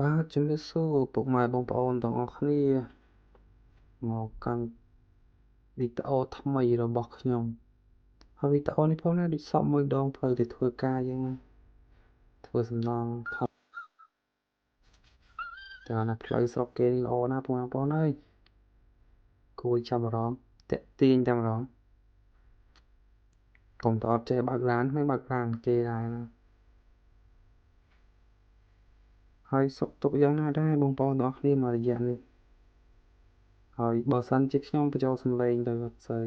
បាទជំរាបសួរពុកម៉ែបងប្អូនទាំងអស់គ្នាមកកាន់វីដេអូថ្មីរបស់ខ្ញុំហើយវីដេអូនេះផងណាដូចសពមួយដងផ្លូវទៅធ្វើការយើងធ្វើសំណងថតតែណាផ្លូវស្រុកគេល្អណាស់បងប្អូនអើយគួរចាប់អារម្មណ៍តាក់ទាញតែម្ដងកុំតអត់ចេះបើកឡានមិនបើកឡានគេដែរណាហើយសុខទុក្ខយ៉ាងណាដែរបងប្អូនទាំងអស់គ្នាមករយៈនេះហើយបើសិនជាខ្ញុំបញ្ចូលសំឡេងទៅអត់សូវ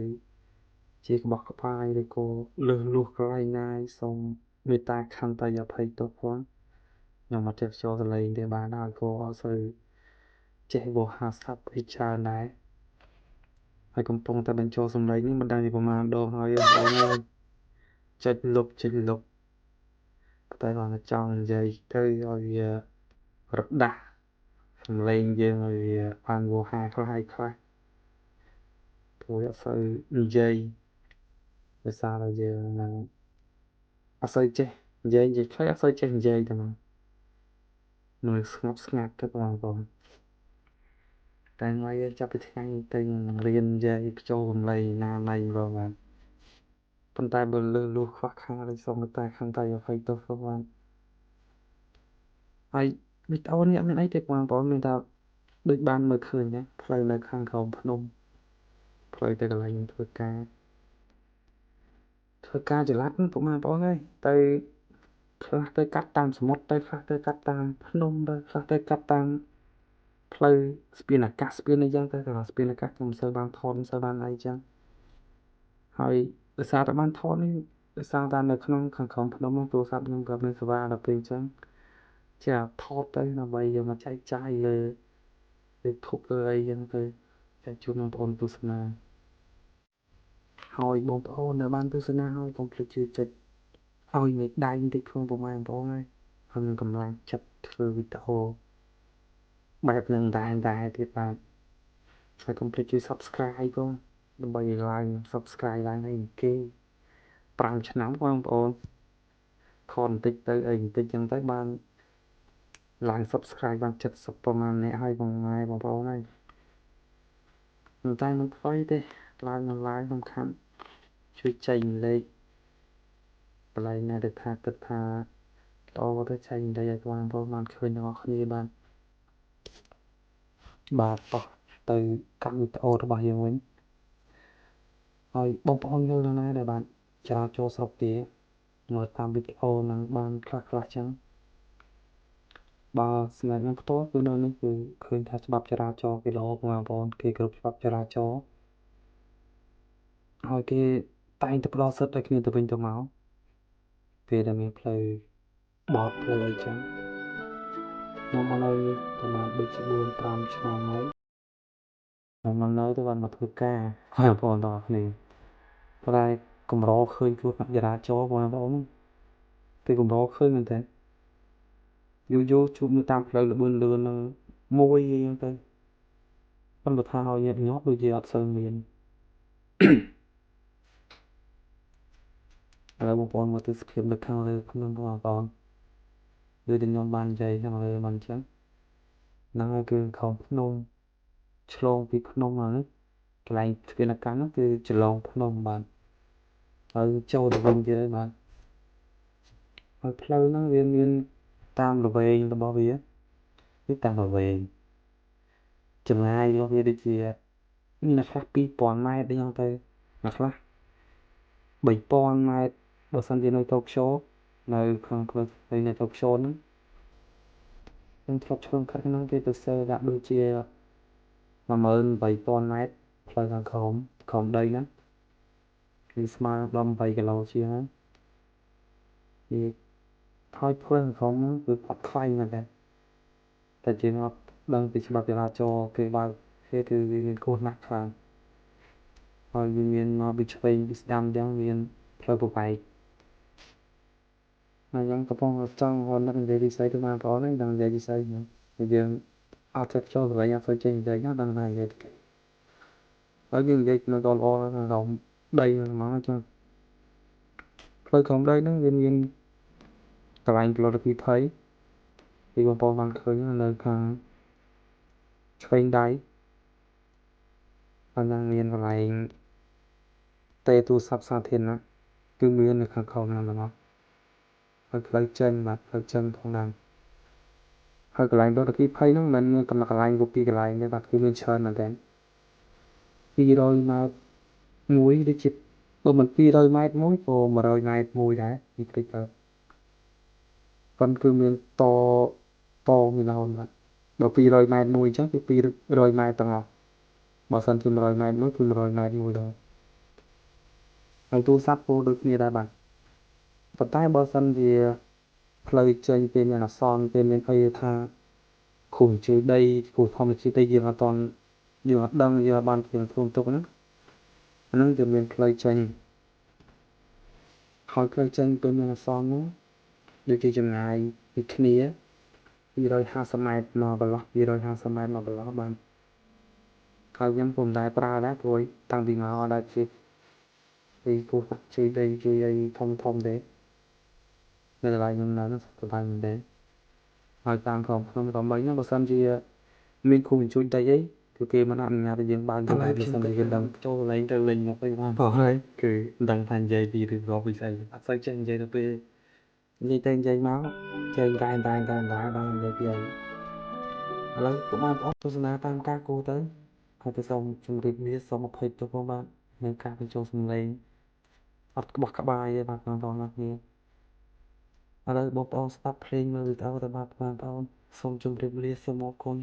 ជាក្បោះក្បាយឬក៏លើសលួសកន្លែងណាសូមមេត្តាខន្តីអភ័យទោសផងខ្ញុំអត់ចេះចូលសលេងទេបានហើយក៏អត់សូវចេះវោហារស័ព្ទអីច្រើនដែរហើយកំពុងតែបញ្ចូលសំឡេងនេះមិនដឹងជាប្រហែលដងហើយបងអើយចុចលុបតែគាត់ចង់និយាយទៅឲ្យវារដាស់សំឡេងយើងឲ្យវាបានវោហារខ្លះព្រោះអត់សូវនិយាយដោយសារតែយើងនឹងអត់សូវចេះនិយាយខ្លីអត់សូវចេះនិយាយតែមកនៅស្ងប់ស្ងាត់ទៅបងប្អូនតែថ្ងៃចាប់ពីថ្ងៃទៅនឹងរៀននិយាយបញ្ចូលសំឡេងណាណៃបងបាទប៉ុន្តែបើលើសលួសខ្វះខាតឬសូមតែខន្តីអភ័យទោសបងហើយវីដេអូនេះអត់មានអីទេបងប្អូនមានតែដូចបានមើលឃើញដែរផ្លូវនៅខាងក្រោមភ្នំផ្លូវទៅកន្លែងធ្វើការចល័តពុកម៉ែបងប្អូនអើយទៅខ្លះទៅកាត់តាមសមុទ្រទៅខ្លះទៅកាត់តាមភ្នំទៅខ្លះទៅកាត់តាមផ្លូវស្ពានអាកាសស្ពានអីចឹងទៅស្ពានអាកាសខ្ញុំមិនសូវបានថតមិនសូវបានអីចឹងហើយដោយសារតែបានថតនេះដោយសារតែនៅក្នុងខាងក្រោមភ្នំនោះទូរស័ព្ទខ្ញុំក៏មានសេវាដល់ពេលចឹងជាថតទៅដើម្បីយកមកចែកចាយលើYouTube លើអីចឹងទៅចែកជូនបងប្អូនទស្សនាហើយបងប្អូនដែលបានទស្សនាហើយកុំភ្លេចជួយចុចឲ្យមេដៃបន្តិចផងពុកម៉ែបងប្អូនហើយខ្ញុំកម្លាំងចិត្តធ្វើវីដេអូបែបហ្នឹងដែរទៀតបាទហើយកុំភ្លេចជួយ Subscribe ផងដើម្បីឡើង Subscribe ឡើងឲ្យគេ5ឆ្នាំបងប្អូនខនបន្តិចទៅអីបន្តិចចឹងទៅបានឡើង Subscribe បាន70ប្រហែលអ្នកហើយបងប្អូនហើយតែមិនខ្វល់ទេឡើងសំខាន់ជួយចែកម្លែកកន្លែងណាដែលថាគិតថាល្អទៅចែកម្លែកឲ្យបងប្អូនបានឃើញទាំងអស់គ្នាបាទតោះទៅកាន់វីដេអូរបស់យើងវិញហើយបងប្អូនយល់ណាដែលបានចរាចរស្រុកគេមើលតាមវីដេអូហ្នឹងបានខ្លះចឹងបើសម្រាប់ខ្ញុំផ្ទាល់គឺនៅនេះគឺឃើញថាច្បាប់ចរាចរណ៍គេល្អបងប្អូនគេគ្រប់ច្បាប់ចរាចរណ៍ហើយគេតែងតែផ្ដល់សិទ្ធិឲ្យគ្នាទៅវិញទៅមកពេលដែលមានផ្លូវបត់ផ្លូវអីចឹងខ្ញុំមកនៅនេះប្រហែលដូចជា4-5 ឆ្នាំហើយខ្ញុំមកនៅទៅបានមកធ្វើការបងប្អូនទាំងអស់គ្នាប៉ុន្តែកម្រឃើញគ្រោះថ្នាក់ចរាចរណ៍បងប្អូនពេលកម្រឃើញមែនតើយូរជួបនៅតាមផ្លូវលឿននឹងមួយអីចឹងទៅប៉ុន្តែថាឲ្យញាប់ញាប់ដូចជាអត់សូវមានឥឡូវបងប្អូនមើលទស្សនភាពនៅខាងលើភ្នំបងប្អូនដូចដែលខ្ញុំបាននិយាយខាងលើមិនអញ្ចឹងហ្នឹងហើយគឺក្រោមភ្នំឆ្លងពីភ្នំមកនេះកន្លែងស្ពានអាកាសហ្នឹងគឺចន្លងភ្នំបាទហើយចូលទៅវិញទៀតបាទហើយផ្លូវហ្នឹងវាមានតាមល្វែងរបស់វាគឺតាមល្វែងចម្ងាយរបស់វាដូចជាមានខ្លះ2000 ម៉ែត្រអីចឹងទៅខ្លះ3000 ម៉ែត្របើសិនជានៅតូក្យូនៅក្នុងនៅតូក្យូហ្នឹងខ្ញុំធ្លាប់ឆ្លងកាត់ហ្នឹងគេទៅសើដាក់ដូចជា18000 ម៉ែត្រផ្លូវខាងក្រោមដីហ្នឹងគឺស្មើដល់8 គីឡូជាងហ្នឹងគឺហើយផ្លូវខាងក្រោមហ្នឹងគឺអត់ខ្វាញ់មែនទេតែជាងអត់ដឹងពីច្បាប់ចរាចរណ៍គេបើកគេគឺវាមានគ្រោះថ្នាក់ខ្លាំងហើយវាមានមកពីឆ្វេងពីស្ដាំចឹងមានផ្លូវប្របែកហើយខ្ញុំកំពុងចង់រត់និយាយវិស័យទៅបងប្អូនហ្នឹងដល់និយាយវិស័យហ្នឹងយើងអត់ចេះចូលទៅវិញអត់សូវចេះនិយាយណាដល់ណានិយាយទៅហើយយើងនិយាយនៅដល់ល្អក្នុងដីហ្មងចឹងផ្លូវក្រោមដីហ្នឹងវាមានកន្លែងប្លន់អគ្គិភ័យ ពីបងប្អូនបានឃើញនៅខាងឆ្វេងដៃហើយនឹងមានកន្លែងទេទូរស័ព្ទសាធារណៈគឺមាននៅខាងក្រោមហ្នឹងទាំងអស់ហើយផ្លូវចេញបាទផ្លូវចេញផងដែរហើយកន្លែងរថអគ្គិភ័យហ្នឹងមិនមានកន្លែងពីកន្លែងទេបាទគឺមានច្រើនមែនទែន200ម៉ែត្រមួយដូចជាបើមិន200ម៉ែត្រមួយក៏100ម៉ែត្រមួយដែរពីតិចទៅប៉ុន្តែគឺមានតមានរហូតបាទបើ200ម៉ែត្រមួយអញ្ចឹងគឺ200ម៉ែត្រទាំងអស់បើសិនជា100ម៉ែត្រមួយគឺ100ម៉ែត្រមួយដែរហើយទូរស័ព្ទក៏ដូចគ្នាដែរបាទប៉ុន្តែបើសិនជាផ្លូវចេញពេលមានអាសន្នពេលមានអីថាគ្រោះជើងដីគ្រោះធម្មជាតិអីយើងអត់ដឹងយើងអត់បានព្រៀងខ្លួនទុកហ្នឹងអាហ្នឹងគឺមានផ្លូវចេញហើយផ្លូវចេញពេលមានអាសន្នហ្នឹងដូចជាចម្ងាយពីគ្នា250ម៉ែត្រមកកន្លះ250ម៉ែត្រមកកន្លះបានហើយខ្ញុំពុំដែលប្រើដែរព្រោះតាំងពីមកអត់ដែរជិះពីគ្រោះជើងដីជួយអីធំទេនៅកន្លែងខ្ញុំនៅហ្នឹងសប្បាយមែនទេហើយតាមក្រុមខ្ញុំក៏មិនហ្នឹងបើសិនជាមានគ្រោះជើងដីអីគឺគេមិនអនុញ្ញាតឲ្យយើងបើកទៅដែរបើសិនជាយើងដឹងចូលកន្លែងទៅលេងមកវិញបានបងហើយគឺដឹងថានិយាយពីរឿងរ៉ាវពីស្អីអត់សូវចេះនិយាយទៅពេលនិយាយទៅនិយាយមកចេះតែបាននិយាយពីអីឥឡូវពុកម៉ែបងប្អូនទស្សនាតាមការគូទៅហើយទៅសូមជម្រាបលាសូមអភ័យទោសផងបាទនឹងការបញ្ចូលសំឡេងអត់ក្បោះក្បាយទេបាទបងប្អូនអរគ្នាឥឡូវបងប្អូនស្ដាប់ភ្លេងមើលវីដេអូទៅបាទបងប្អូនសូមជម្រាបលាសូមអរគុណ